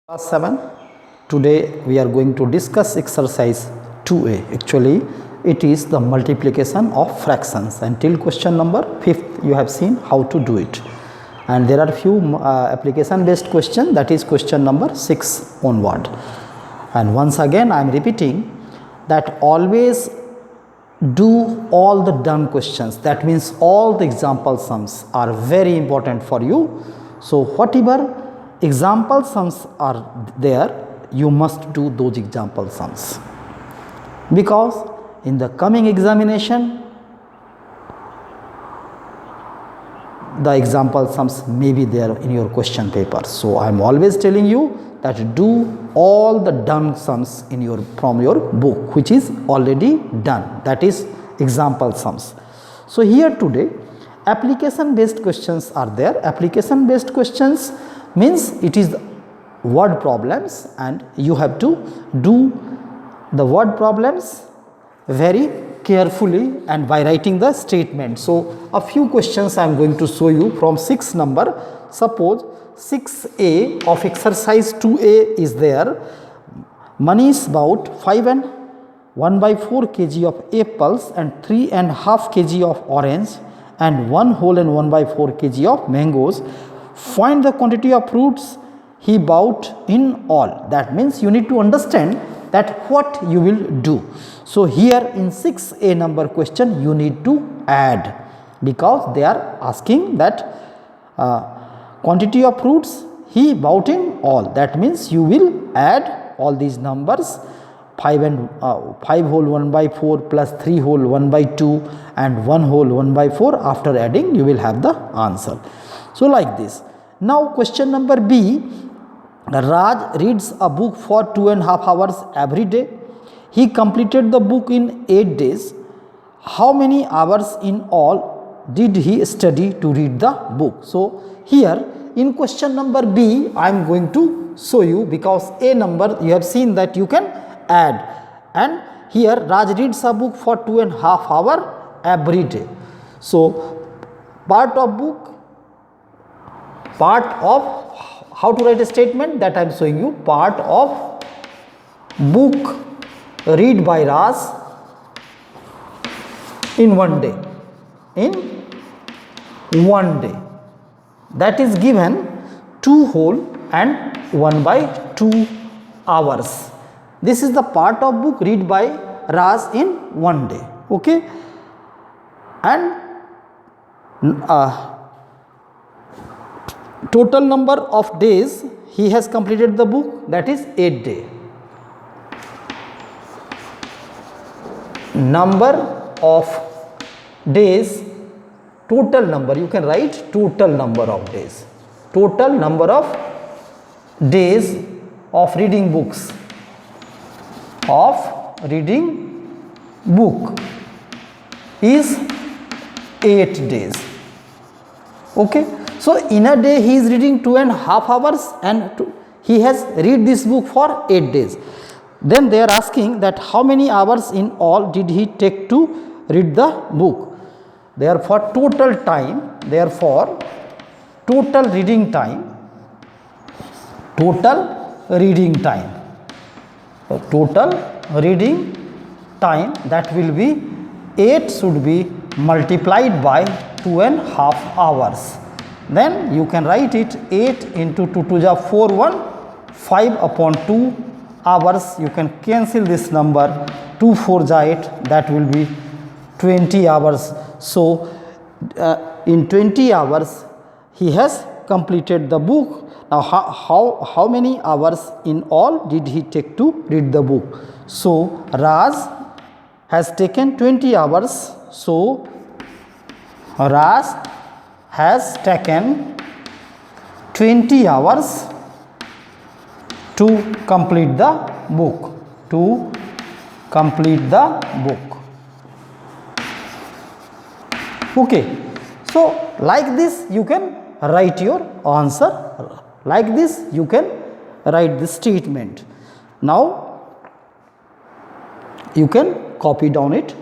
Class 7. Today we are going to discuss exercise 2a. Actually, it is the multiplication of fractions. Until question number 5th, you have seen how to do it. And there are few application based questions, that is question number 6 onward. And once again, I am repeating that always do all the done questions. That means all the example sums are very important for you. So, whatever example sums are there, you must do those example sums, because in the coming examination the example sums may be there in your question paper. So I am always telling you that do all the done sums in your from your book, which is already done, that is example sums. So here today application based questions are there. Application based questions means it is word problems, and you have to do the word problems very carefully and by writing the statement. So a few questions I am going to show you from 6 number. Suppose 6a of exercise 2a is there. Manish bought 5 and 1/4 kg of apples and 3.5 kg of orange and 1 whole and 1/4 kg of mangoes. Find the quantity of fruits he bought in all. That means you need to understand that what you will do. So here in 6a number question you need to add, because they are asking that quantity of fruits he bought in all. That means you will add all these numbers, 5 whole 1/4 plus 3 whole 1/2 and 1 whole 1/4. After adding you will have the answer. So like this. Now question number B, Raj reads a book for 2.5 hours every day. He completed the book in 8 days. How many hours in all did he study to read the book? So here in question number B I am going to show you, because a number you have seen that you can add, and here Raj reads a book for 2.5 hours every day. So part of how to write a statement, that I am showing you. Part of book read by Raj in 1 day. In 1 day, that is given 2 whole and 1/2 hours. This is the part of book read by Raj in 1 day. Okay, and total number of days he has completed the book, that is 8 days. Number of days, total number, you can write total number of days. Total number of days of reading books, is 8 days. Okay. So in a day he is reading 2.5 hours and he has read this book for 8 days. Then they are asking that how many hours in all did he take to read the book. Therefore total time, therefore total reading time, total reading time that will be 8 should be multiplied by 2.5 hours. Then you can write it 8 into 2 to the 4 1, 5 upon 2 hours. You can cancel this number, 2 4 ja 8, that will be 20 hours. So in 20 hours he has completed the book. Now how many hours in all did he take to read the book? So Raj has taken 20 hours. So Raj has taken 20 hours to complete the book. Okay. So like this you can write your answer. Like this you can write the statement. Now you can copy down it,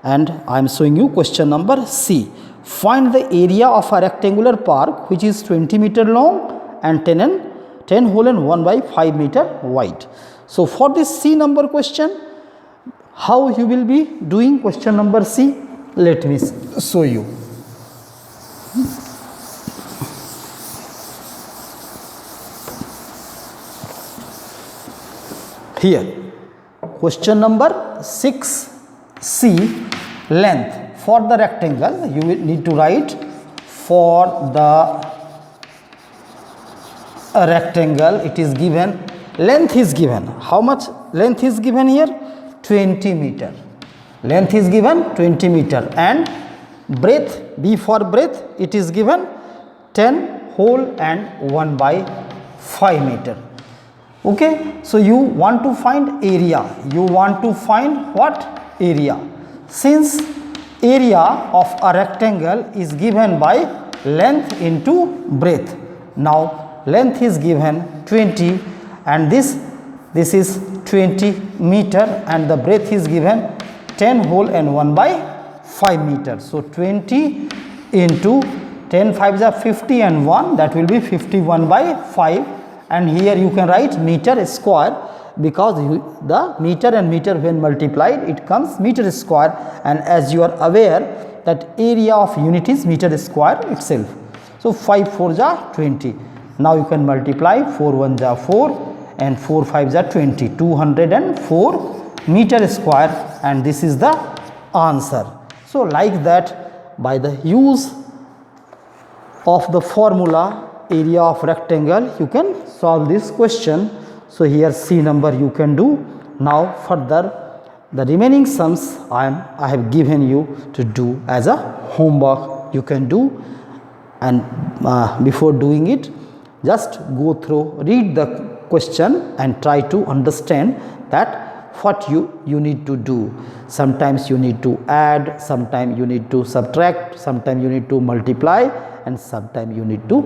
and I am showing you question number C. Find the area of a rectangular park which is 20 meter long and 10 10 whole and 1 by 5 meter wide. So for this C number question, how you will be doing question number C? Let me show you. Here, question number 6C, length. For the rectangle, you will need to write for the rectangle, it is given, length is given. How much length is given here? 20 meter. Length is given 20 meter, and breadth, B for breadth, it is given 10 whole and 1 by 5 meter. Okay, so you want to find area. You want to find what? Area. Since area of a rectangle is given by length into breadth. Now length is given 20, and this is 20 meter, and the breadth is given 10 whole and 1 by 5 meter. So 20 into 10 5s are 50 and 1, that will be 51 by 5, and here you can write meter square, because the meter and meter when multiplied it comes meter square, and as you are aware that area of unit is meter square itself. So 5 4s are 20. Now you can multiply, 4 1s are 4 and 4 5s are 20, 204 meter square, and this is the answer. So like that, by the use of the formula area of rectangle, you can solve this question. So here C number you can do. Now further the remaining sums I have given you to do as a homework, you can do, and before doing it, just go through, read the question and try to understand that what you need to do. Sometimes you need to add, sometimes you need to subtract, sometimes you need to multiply, and sometimes you need to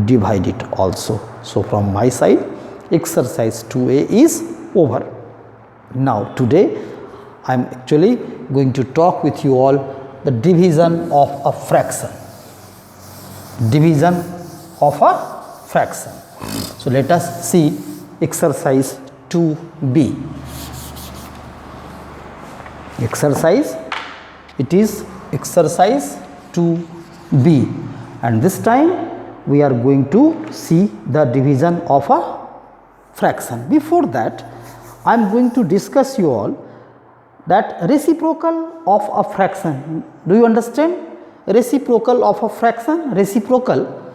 divide it also. So from my side, exercise 2A is over. Now today I am actually going to talk with you all the division of a fraction. Division of a fraction. So let us see exercise 2B. Exercise, it is exercise 2B, and this time we are going to see the division of a fraction. Before that, I am going to discuss you all that reciprocal of a fraction. Do you understand reciprocal of a fraction? Reciprocal,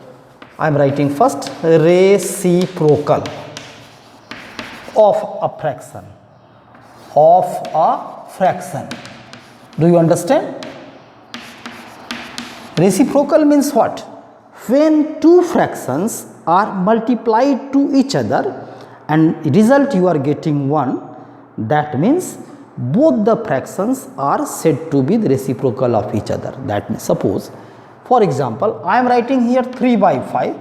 I am writing first, reciprocal of a fraction. Of a fraction. Do you understand? Reciprocal means what? When two fractions are multiplied to each other and result you are getting 1, that means both the fractions are said to be the reciprocal of each other. That means, suppose for example, I am writing here 3 by 5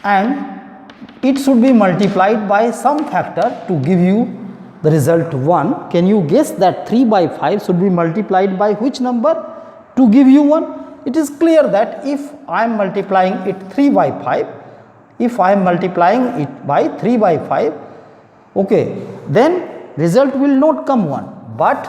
and it should be multiplied by some factor to give you the result 1. Can you guess that 3 by 5 should be multiplied by which number to give you 1? It is clear that if I am multiplying it 3 by 5, if I am multiplying it by 3 by 5, okay, then result will not come 1. But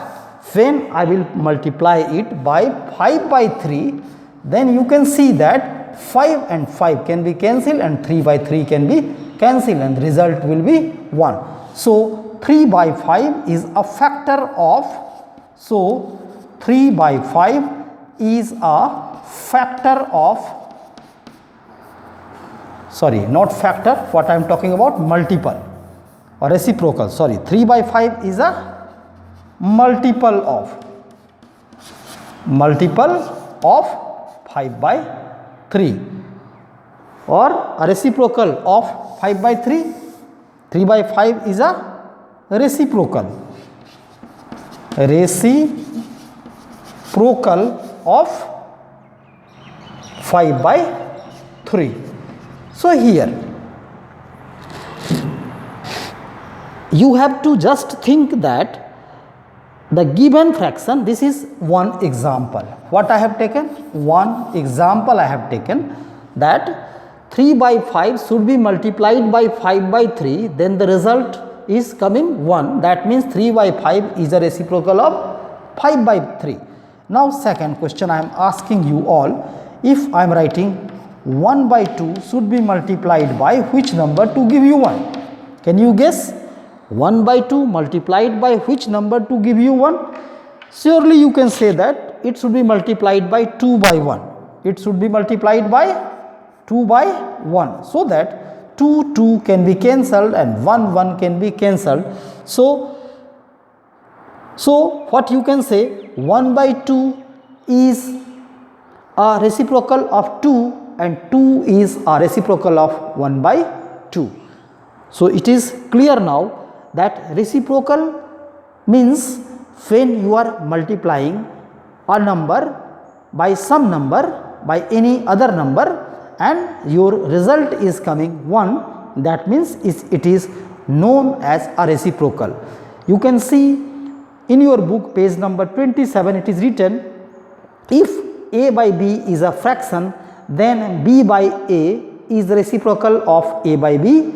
when I will multiply it by 5 by 3, then you can see that 5 and 5 can be cancelled and 3 by 3 can be cancelled, and the result will be 1. So 3 by 5 is a factor of, so 3 by 5 is a factor of, sorry, not factor, what I am talking about, multiple or reciprocal, sorry, 3 by 5 is a multiple of 5 by 3, or a reciprocal of 5 by 3. 3 by 5 is a reciprocal of 5 by 3. So here you have to just think that the given fraction, this is one example. What I have taken? One example I have taken, that 3 by 5 should be multiplied by 5 by 3, then the result is coming 1. That means 3 by 5 is a reciprocal of 5 by 3. Now second question I am asking you all, if I am writing 1 by 2 should be multiplied by which number to give you 1? Can you guess? 1 by 2 multiplied by which number to give you 1? Surely you can say that it should be multiplied by 2 by 1. It should be multiplied by 2 by 1, so that 2 can be cancelled and 1 can be cancelled. So what you can say, 1 by 2 is a reciprocal of 2 and 2 is a reciprocal of 1 by 2. So it is clear now that reciprocal means when you are multiplying a number by some number by any other number and your result is coming 1, that means it is known as a reciprocal. You can see in your book page number 27, it is written, if a by b is a fraction, then b by a is the reciprocal of a by b.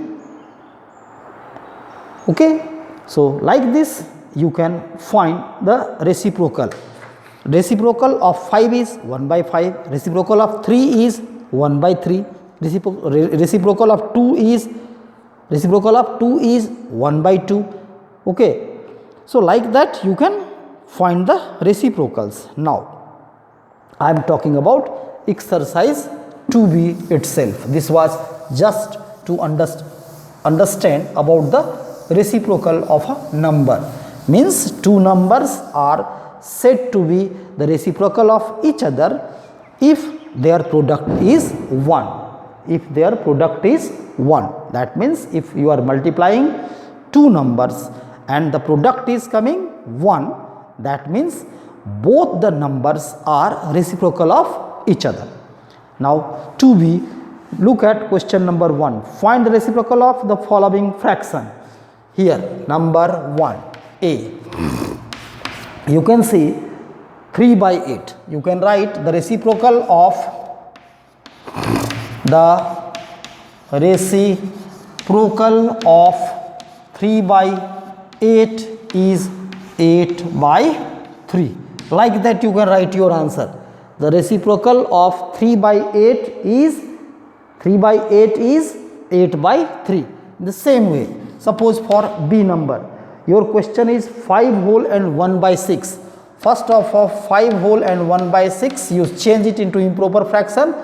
Okay, so like this you can find the reciprocal. Reciprocal of 5 is 1 by 5, reciprocal of 3 is 1 by 3, reciprocal of 2 is 1 by 2. Okay, so like that you can find the reciprocals. Now I am talking about exercise 2b itself. This was just to understand about the reciprocal of a number. Means two numbers are said to be the reciprocal of each other if their product is 1. If their product is 1, that means if you are multiplying two numbers and the product is coming 1, that means both the numbers are reciprocal of each other. Now 2b, look at question number 1. Find the reciprocal of the following fraction. Here number 1, a. You can see 3 by 8. You can write the reciprocal of 3 by 8 is 8 by 3. Like that you can write your answer. The reciprocal of 3 by 8 is 8 by 3. The same way, suppose for b number, your question is 5 whole and 1 by 6. First of all, 5 whole and 1 by 6, you change it into improper fraction.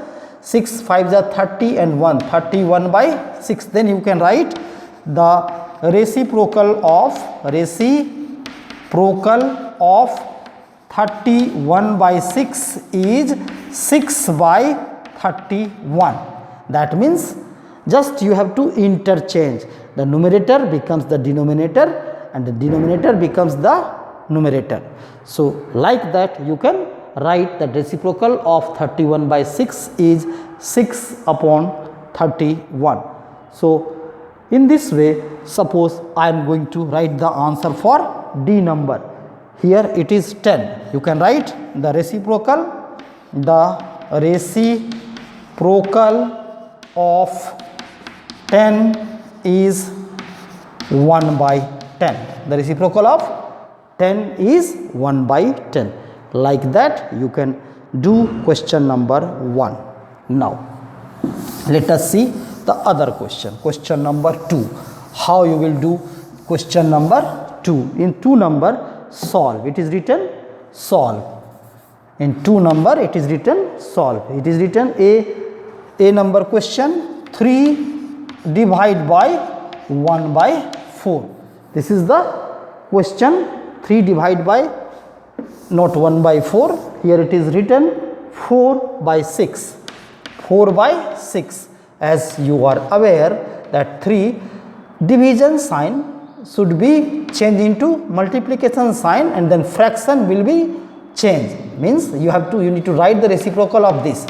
6 5s are 30 and 1, 31 by 6. Then you can write the reciprocal of 31 by 6 is 6 by 31. That means just you have to interchange. The numerator becomes the denominator and the denominator becomes the numerator. So like that you can write that reciprocal of 31 by 6 is 6 upon 31. So in this way, suppose I am going to write the answer for D number. Here it is 10. You can write the reciprocal of 10 is 1 by 10. The reciprocal of 10 is 1 by 10. Like that you can do question number 1. Now let us see the other question. Question number 2. How you will do question number 2? In 2 number, solve. It is written solve. In 2 number it is written solve. It is written a number question, 3 divide by 1 by 4. This is the question, 3 divide by not 1 by 4. Here it is written 4 by 6. 4 by 6. As you are aware that 3 division sign should be changed into multiplication sign and then fraction will be changed. Means you need to write the reciprocal of this.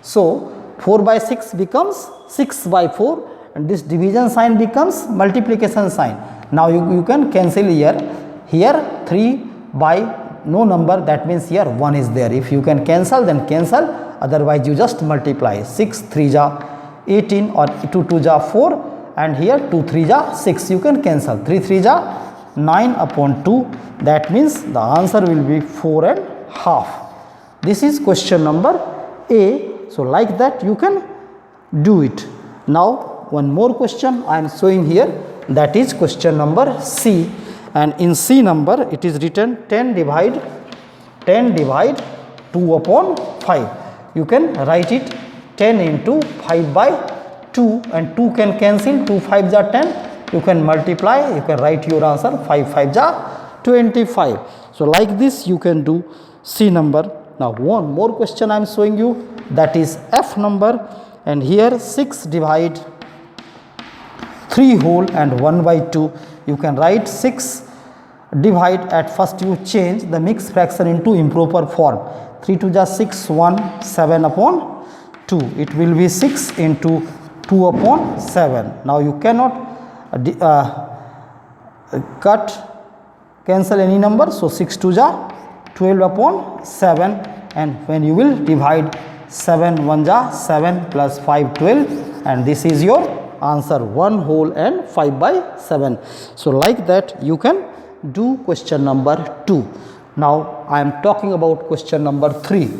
So 4 by 6 becomes 6 by 4 and this division sign becomes multiplication sign. Now you can cancel here. Here 3 by no number, that means here 1 is there. If you can cancel, then cancel, otherwise you just multiply. 6 3 ja 18 or 2 2 ja 4 and here 2 3 ja 6. You can cancel 3 3 ja 9 upon 2. That means the answer will be 4 and half. This is question number A. So like that you can do it. Now one more question I am showing here, that is question number C, and in C number it is written 10 divide 2 upon 5. You can write it 10 into 5 by 2 and 2 can cancel, 2 5s are 10. You can multiply, you can write your answer 5 5s are 25. So like this you can do C number. Now one more question I am showing you, that is F number, and here 6 divide 3 whole and 1 by 2. You can write 6 divide, at first you change the mixed fraction into improper form. 3 2 ja 6, 1 7 upon 2. It will be 6 into 2 upon 7. Now you cannot cancel any number, so 6 2 ja 12 upon 7, and when you will divide 7 1 ja 7 plus 5 12, and this is your answer 1 whole and 5 by 7. So like that you can do question number 2. Now I am talking about question number 3.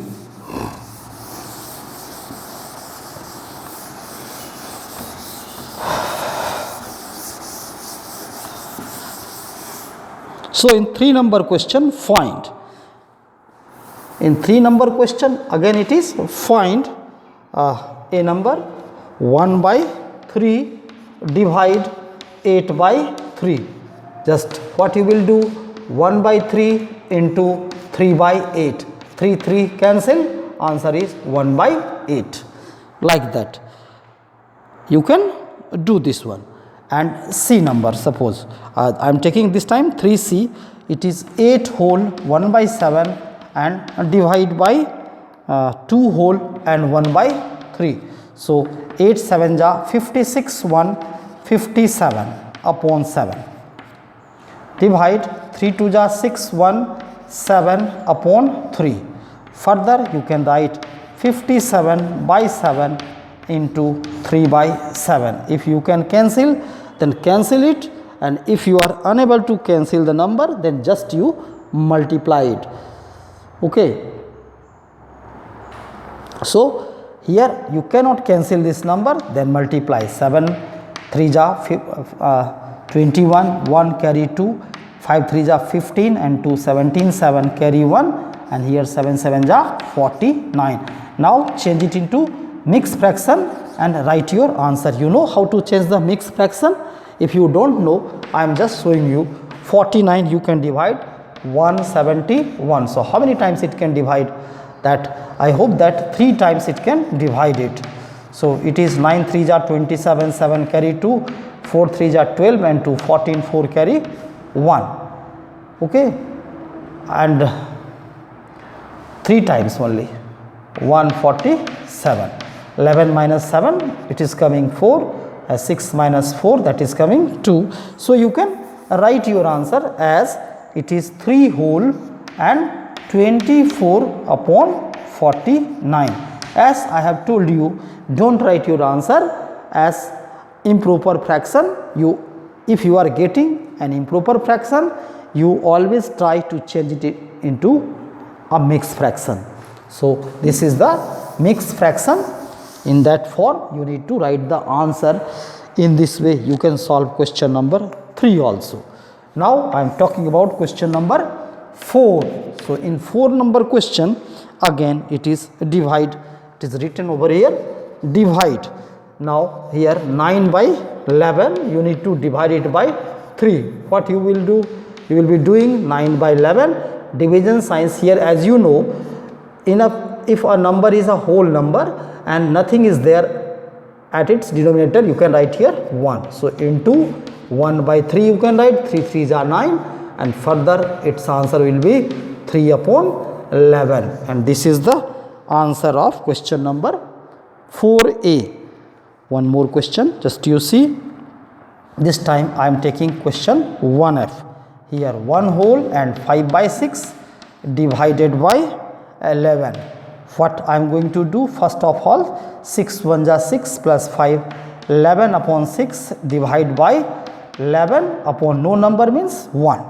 So in 3 number question, find. In 3 number question again it is find a number 1 by 3 divide 8 by 3. Just what you will do, 1 by 3 into 3 by 8. 3 3 cancel, answer is 1 by 8. Like that you can do this one. And C number, suppose I am taking this time 3C, it is 8 whole 1 by 7 and divide by 2 whole and 1 by 3. So 8 7 ja 56, 1 57 upon 7. Divide 3 2 ja 6, 1 7 upon 3. Further you can write 57 by 7 into 3 by 7. If you can cancel, then cancel it, and if you are unable to cancel the number, then just you multiply it. Okay. So here you cannot cancel this number, then multiply 7 3 ja 21, 1 carry 2, 5 3 ja 15 and 2 17, 7 carry 1, and here 7 7 ja 49. Now change it into mixed fraction and write your answer. You know how to change the mixed fraction? If you don't know, I am just showing you. 49 you can divide 171. So how many times it can divide that? I hope that 3 times it can divide it. So it is 9 3 ja 27, 7 carry 2, 4 3 ja 12 and 2 14, 4 carry 1. Okay, and 3 times only 147. 11 minus 7 it is coming 4, 6 minus 4 that is coming 2. So you can write your answer as it is 3 whole and 24 upon 49. As I have told you, don't write your answer as improper fraction. If you are getting an improper fraction, you always try to change it into a mixed fraction. So this is the mixed fraction. In that form you need to write the answer. In this way you can solve question number 3 also. Now I am talking about question number 4. So in 4 number question again it is divide. It is written over here divide. Now here 9 by 11 you need to divide it by 3. What you will do? You will be doing 9 by 11 division signs here. As you know, if a number is a whole number and nothing is there at its denominator, you can write here 1. So into 1 by 3 you can write 3 3s are 9, and further its answer will be 3 upon 11, and this is the answer of question number 4A. One more question, just you see. This time I am taking question 1F. Here 1 whole and 5 by 6 divided by 11. what I am going to do, first of all, 6 1 ja 6 plus 5, 11 upon 6 divide by 11 upon no number means 1.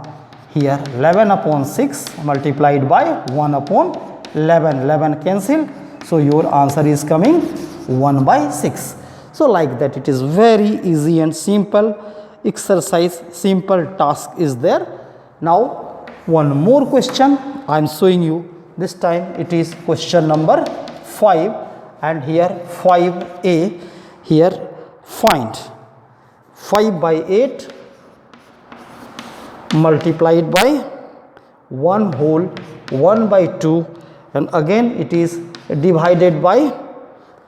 Here 11 upon 6 multiplied by 1 upon 11, 11 cancel. So your answer is coming 1 by 6. So like that, it is very easy and simple exercise, simple task is there. Now one more question I am showing you. This time it is question number 5, and here 5a, here find 5 by 8 multiplied by 1 whole 1 by 2, and again it is divided by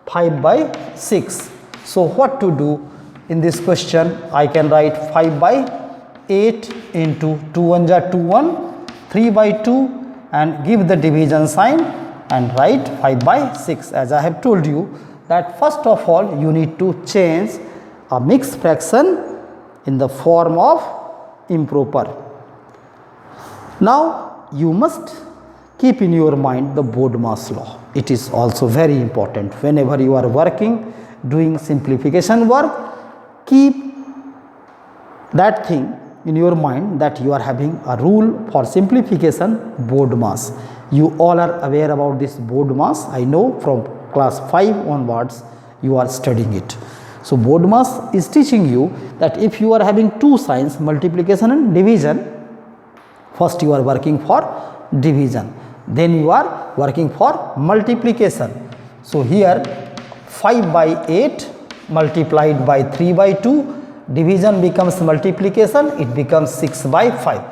5 by 6. So what to do in this question? I can write 5 by 8 into 2 1 ja 2 1, 3 by 2, and give the division sign and write 5 by 6. As I have told you that first of all you need to change a mixed fraction in the form of improper. Now you must keep in your mind the BODMAS law. It is also very important. Whenever you are working, doing simplification work, keep that thing in your mind that you are having a rule for simplification, BODMAS. You all are aware about this BODMAS. I know from class 5 onwards you are studying it. So BODMAS is teaching you that if you are having two signs, multiplication and division, first you are working for division, then you are working for multiplication. So here 5 by 8 multiplied by 3 by 2, division becomes multiplication, it becomes 6 by 5.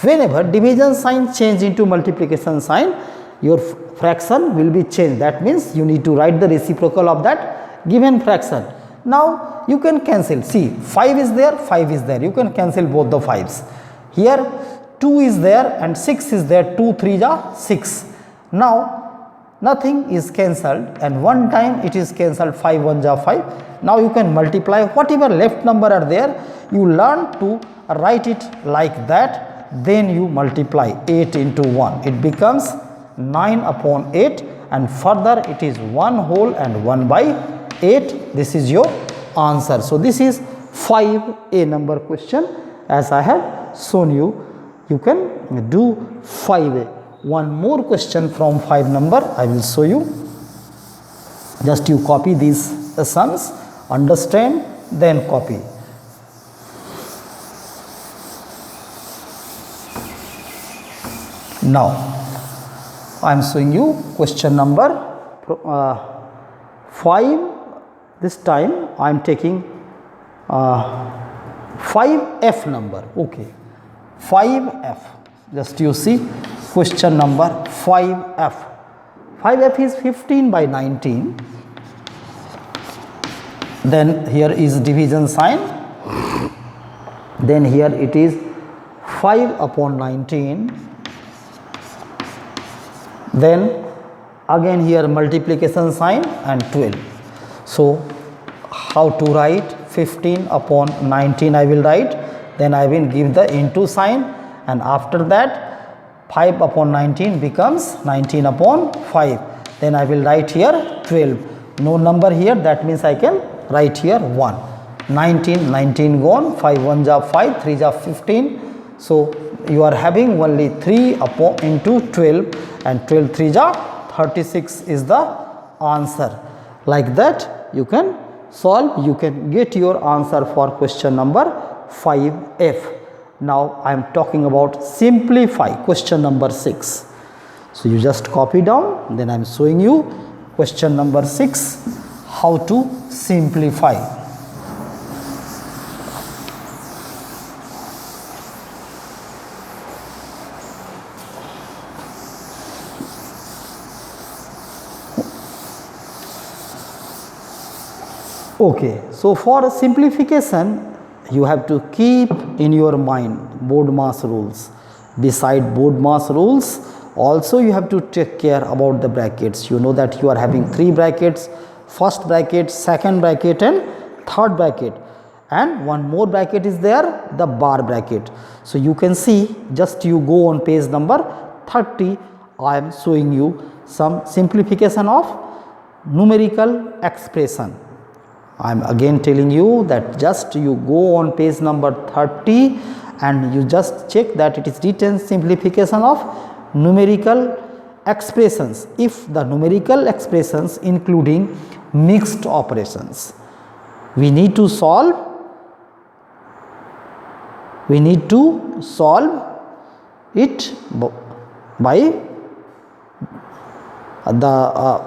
Whenever division sign change into multiplication sign, your fraction will be changed. That means you need to write the reciprocal of that given fraction. Now you can cancel. See, 5 is there, 5 is there. You can cancel both the 5s. Here 2 is there and 6 is there. 2 3 ja 6. Now nothing is cancelled, and one time it is cancelled. 5 1 ja 5. Now you can multiply whatever left number are there. You learn to write it like that. Then you multiply 8 into 1. It becomes 9 upon 8, and further it is 1 whole and 1 by 8. This is your answer. So this is 5a number question. As I have shown you, you can do 5a. One more question from 5 number I will show you. Just you copy these sums, understand, then copy. Now I am showing you question number 5. This time I am taking 5f number. Okay, 5f. Just you see question number 5f. 5f is 15 by 19. Then here is division sign. Then here it is 5 upon 19. Then again here multiplication sign and 12. So how to write? 15 upon 19 I will write. Then I will give the into sign, and after that 5 upon 19 becomes 19 upon 5. Then I will write here 12. No number here, that means I can write here 1. 19, 19 gone, 5 1 ja 5, 3 ja 15. So you are having only 3 upon into 12, and 12 3 ja 36 is the answer. Like that you can solve, you can get your answer for question number 5f. Now I am talking about simplify, question number 6. So you just copy down, then I am showing you question number 6, how to simplify. Okay, so for simplification you have to keep in your mind BODMAS rules. Beside BODMAS rules, also you have to take care about the brackets. You know that you are having 3 brackets, first bracket, second bracket and third bracket, and one more bracket is there, the bar bracket. So you can see, just you go on page number 30, I am showing you some simplification of numerical expression. I am again telling you that just you go on page number 30 and you just check that it is written simplification of numerical expressions. If the numerical expressions including mixed operations, we need to solve it by the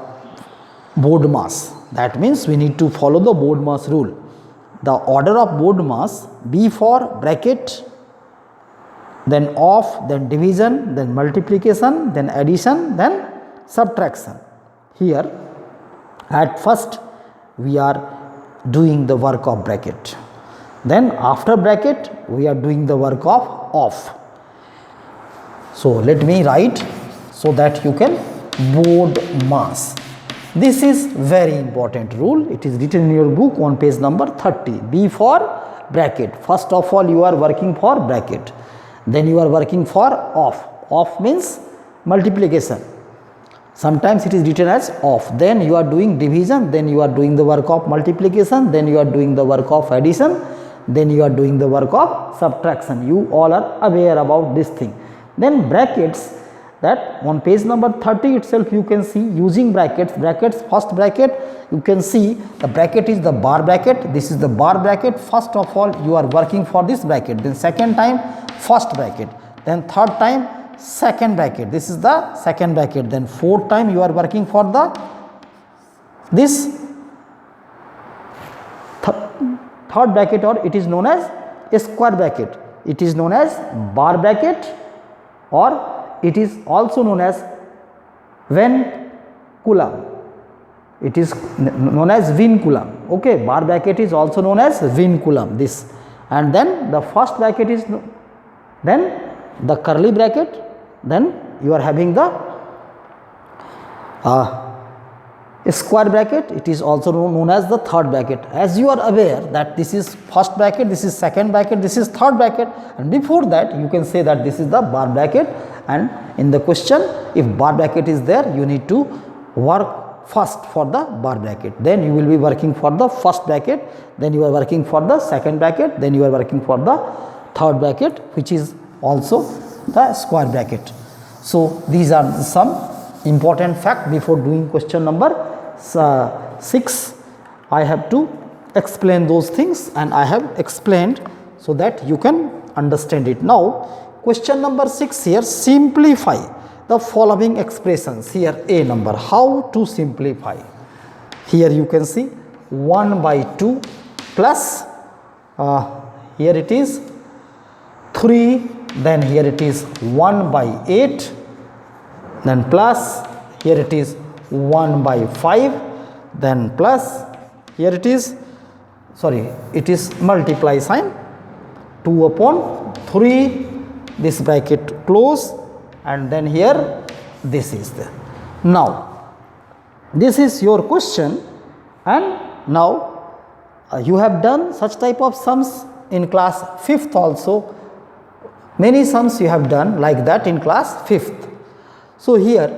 BODMAS. That means we need to follow the BODMAS rule. The order of BODMAS: B for bracket, then of, then division, then multiplication, then addition, then subtraction. Here at first we are doing the work of bracket, then after bracket we are doing the work of. So let me write so that you can BODMAS. This is very important rule. It is written in your book on page number 30. B for bracket. First of all you are working for bracket, then you are working for of. Of means multiplication. Sometimes it is written as of. Then you are doing division, then you are doing the work of multiplication, then you are doing the work of addition, then you are doing the work of subtraction. You all are aware about this thing. Then brackets, that on page number 30 itself you can see using brackets. First bracket you can see the bracket is the bar bracket. This is the bar bracket. First of all you are working for this bracket, then second time first bracket, then third time second bracket. This is the second bracket. Then fourth time you are working for this third bracket, or it is known as a square bracket. It is known as bar bracket, or it is also known as vinculum. It is known as vinculum. Okay, bar bracket is also known as vinculum. This, and then the first bracket is then the curly bracket. Then you are having the square bracket. It is also known as the third bracket. As you are aware that this is first bracket, this is second bracket, this is third bracket, and before that you can say that this is the bar bracket. And in the question, if bar bracket is there, you need to work first for the bar bracket, then you will be working for the first bracket, then you are working for the second bracket, then you are working for the third bracket, which is also the square bracket. So these are some important fact. Before doing question number 6, I have to explain those things, and I have explained so that you can understand it. Now question number 6 here, simplify the following expressions. Here a number, how to simplify? Here you can see 1 by 2 plus here it is 3, then here it is 1 by 8, then plus here it is 1 by 5, then plus here it is, sorry, it is multiply sign, 2 upon 3, this bracket close, and then here this is there. Now this is your question, and now you have done such type of sums in class 5th also. Many sums you have done like that in class 5th. So here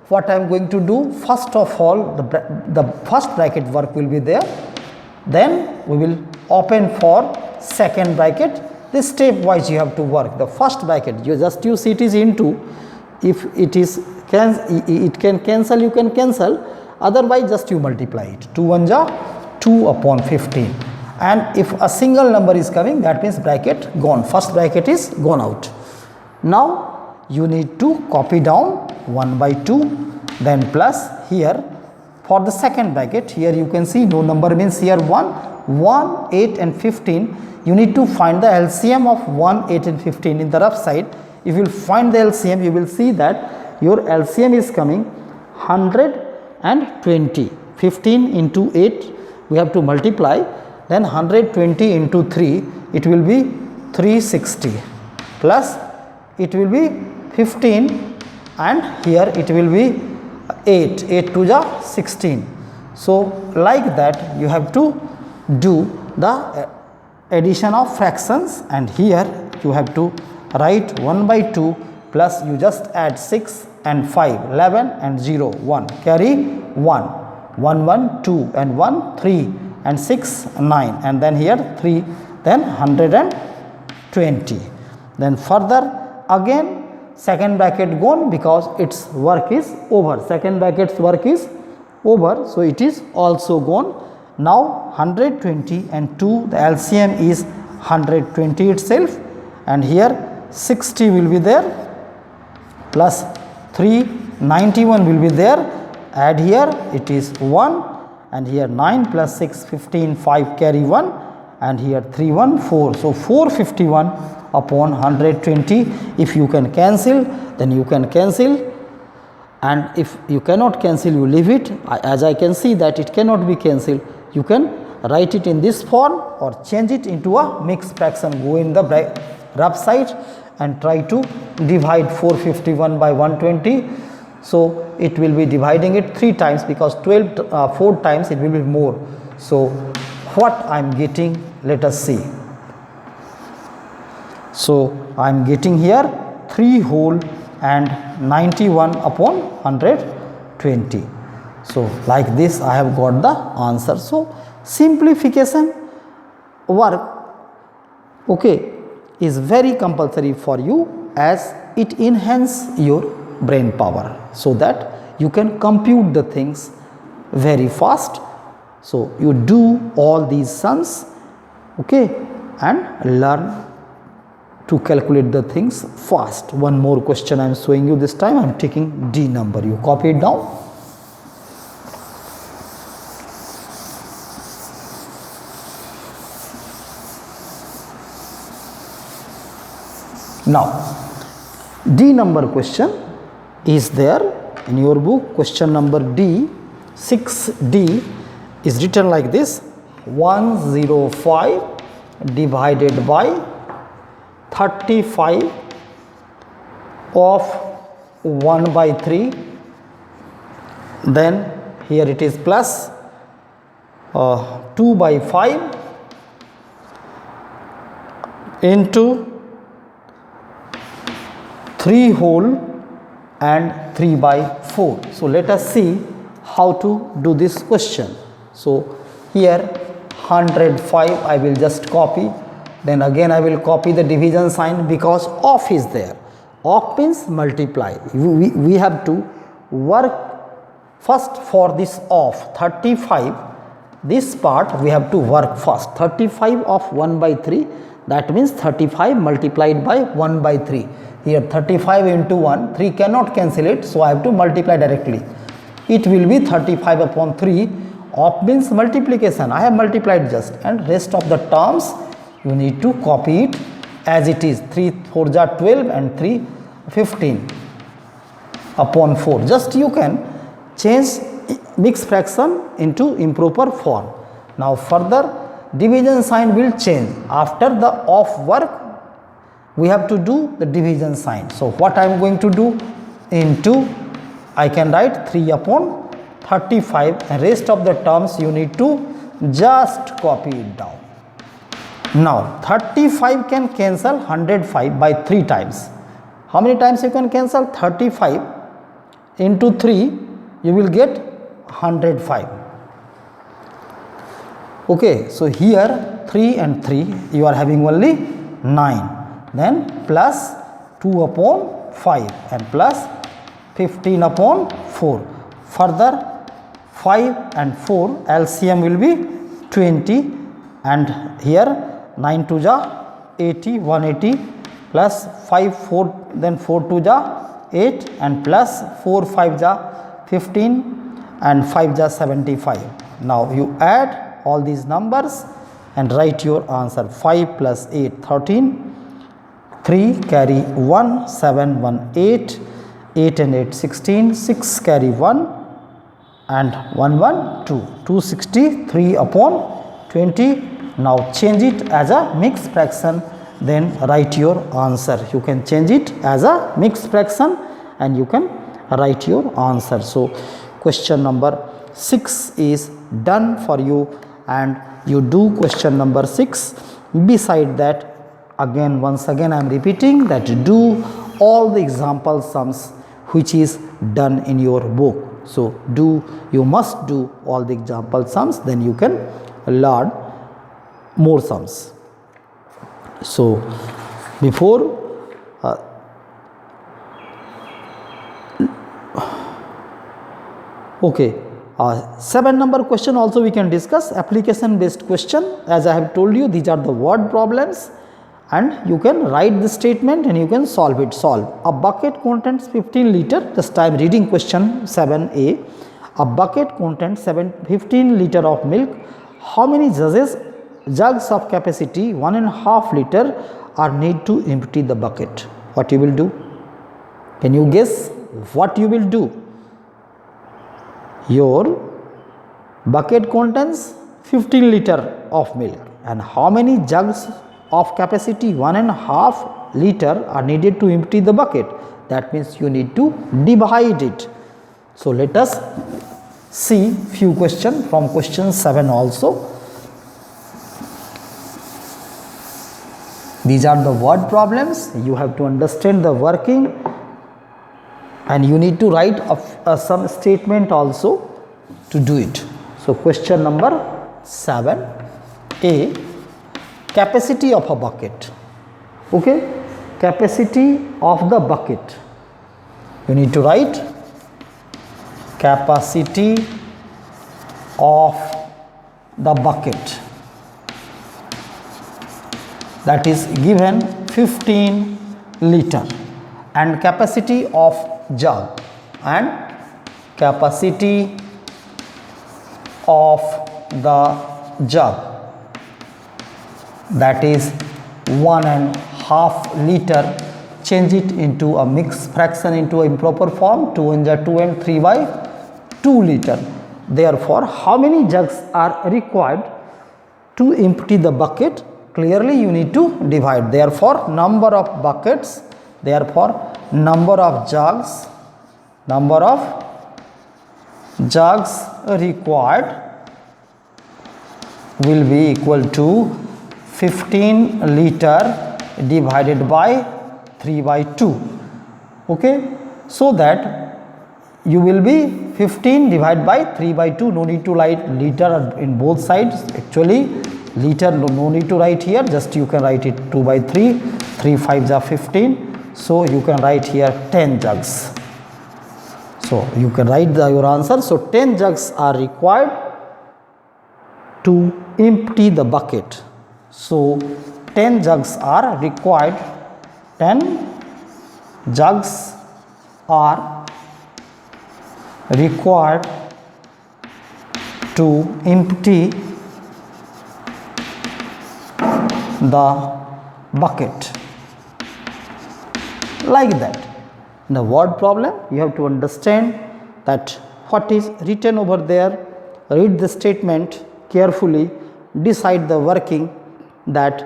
what I am going to do, first of all the first bracket work will be there, then we will open for second bracket. This step wise you have to work. The first bracket you just use it is into, if it is it can cancel, you can cancel, otherwise just you multiply it. 2 1 ja 2 upon 15, and if a single number is coming, that means bracket gone, first bracket is gone out. Now you need to copy down 1 by 2, then plus here for the second bracket. Here you can see no number means here 1, 8 and 15. You need to find the LCM of 1, 8 and 15 in the rough side. If you will find the LCM, you will see that your LCM is coming 120. 15 into 8 we have to multiply, then 120 into 3, it will be 360, plus it will be 15, and here it will be 8 to the 16. So like that you have to do the addition of fractions, and here you have to write 1 by 2 plus you just add 6 and 5, 11 and 0, 1, carry 1, 1, 1, 2 and 1, 3 and 6, 9, and then here 3, then 120. Then further again second bracket gone because its work is over, second bracket's work is over, so it is also gone. Now 120 and 2, the LCM is 120 itself, and here 60 will be there, plus 3, 91 will be there, add here it is 1, and here 9 plus 6, 15, 5 carry 1, and here 3, 1, 4. So 451 upon 120. If you can cancel, then you can cancel, and if you cannot cancel, you leave it. As I can see that it cannot be cancelled, you can write it in this form or change it into a mixed fraction. Go in the rough side and try to divide 451 by 120. So it will be dividing it 3 times, because 4 times it will be more. So what I am getting, let us see. So I am getting here 3 whole and 91 upon 120. So like this I have got the answer. So simplification work, okay, is very compulsory for you, as it enhances your brain power, so that you can compute the things very fast. So you do all these sums, okay, and learn to calculate the things fast. One more question I am showing you. This time I am taking D number. You copy it down. Now D number question is there in your book. Question number D, 6D is written like this: 105 divided by 35 of 1 by 3, then here it is plus 2 by 5 into 3 whole and 3 by 4. So let us see how to do this question. So here 105 I will just copy, then again I will copy the division sign because of is there. Of means multiply. We have to work first for this of 35. This part we have to work first. 35 of 1 by 3, that means 35 multiplied by 1 by 3. Here 35 into 1, 3 cannot cancel it, so I have to multiply directly. It will be 35 upon 3. Of means multiplication, I have multiplied just, and rest of the terms you need to copy it as it is. 3 4 ja 12 and 3 15 upon 4. Just you can change mixed fraction into improper form. Now further division sign will change. After the of work we have to do the division sign. So what I am going to do, into I can write 3 upon 35, and rest of the terms you need to just copy it down. Now 35 can cancel 105 by 3 times. How many times you can cancel? 35 into 3, you will get 105. Okay, so here 3 and 3 you are having only 9, then plus 2 upon 5 and plus 15 upon 4. Further 5 and 4 LCM will be 20, and here 9 2 ja 80, 180 plus 5 4, then 4 2 ja 8 and plus 4 5 ja 15 and 5 ja 75. Now you add all these numbers and write your answer. 5 plus 8 13, 3 carry 1, 7 1 8, 8 and 8 16, 6 carry 1 and 1 1 2, 263 upon 20. Now change it as a mixed fraction, then write your answer. You can change it as a mixed fraction and you can write your answer. So question number 6 is done for you, and you do question number 6. Beside that, again once again I am repeating that do all the example sums which is done in your book. So you must do all the example sums, then you can learn more sums. So before okay, 7 number question also we can discuss, application based question. As I have told you, these are the word problems, and you can write the statement and you can solve it. A bucket contains 15 liter, just I am reading question 7a. A bucket contains 15 liter of milk. How many jugs of capacity 1.5 liter are need to empty the bucket? What you will do? Can you guess what you will do? Your bucket contains 15 liter of milk, and how many jugs of capacity 1.5 liter are needed to empty the bucket? That means you need to divide it. So let us see few questions from question 7 also. These are the word problems. You have to understand the working, and you need to write some statement also to do it. So question number 7a, capacity of a bucket. Okay, capacity of the bucket. You need to write capacity of the bucket, that is given 15 liter, and capacity of jug, and capacity of the jug, that is 1.5 liter. Change it into a mixed fraction into a improper form, 2 and 2 and 3 by 2 liter. Therefore, how many jugs are required to empty the bucket? Clearly you need to divide. Therefore, number of buckets, therefore number of jugs required will be equal to 15 liter divided by 3 by 2. Okay, so that you will be 15 divided by 3 by 2. No need to write liter in both sides. Actually liter no need to write here, just you can write it 2 by 3, 3 5s are 15. So you can write here 10 jugs. So you can write your answer. So 10 jugs are required to empty the bucket. So 10 jugs are required. 10 jugs are required to empty the bucket. Like that. In the word problem, you have to understand that what is written over there, read the statement carefully, decide the working, that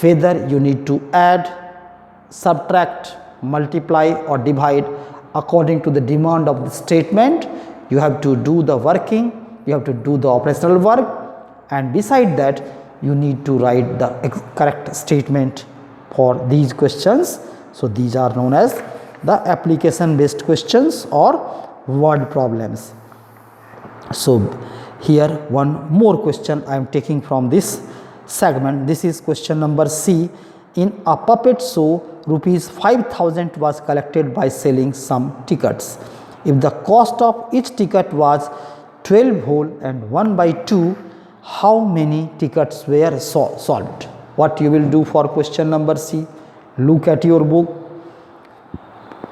whether you need to add, subtract, multiply or divide according to the demand of the statement. You have to do the working, you have to do the operational work, and beside that you need to write the correct statement for these questions. So these are known as the application based questions or word problems. So here one more question I am taking from this segment. This is question number C. In a puppet show, rupees 5,000 was collected by selling some tickets. If the cost of each ticket was 12 whole and 1 by 2, how many tickets were sold? What you will do for question number C? Look at your book.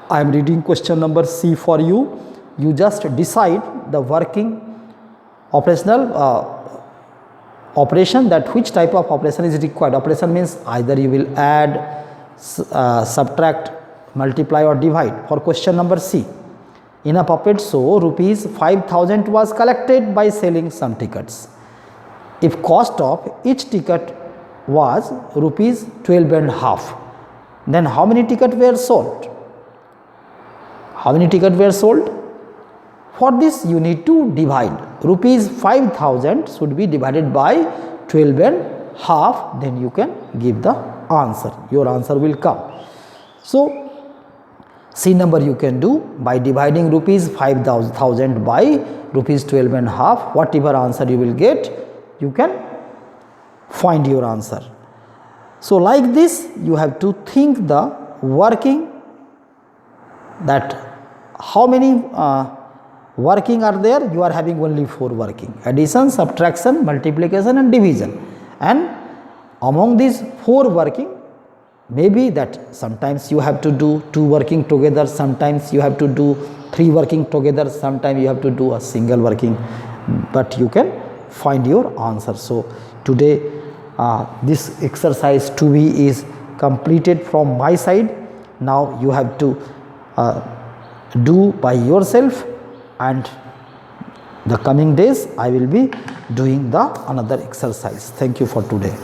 I am reading question number C for you. You just decide the working operational operation, that which type of operation is required. Operation means either you will add, subtract, multiply or divide. For question number C, in a puppet show, rupees 5,000 was collected by selling some tickets. If cost of each ticket was rupees 12 and half, then how many tickets were sold? How many tickets were sold? For this you need to divide. Rupees 5,000 should be divided by 12 and half, then you can give the answer. Your answer will come. So C number you can do by dividing rupees 5,000 by rupees 12 and half. Whatever answer you will get, you can find your answer. So like this, you have to think the working, that how many working are there. You are having only 4 working: addition, subtraction, multiplication and division. And among these 4 working, maybe that sometimes you have to do 2 working together, sometimes you have to do 3 working together, sometimes you have to do a single working, but you can find your answer. So today this exercise 2b is completed from my side. Now you have to do by yourself, and the coming days I will be doing the another exercise. Thank you for today.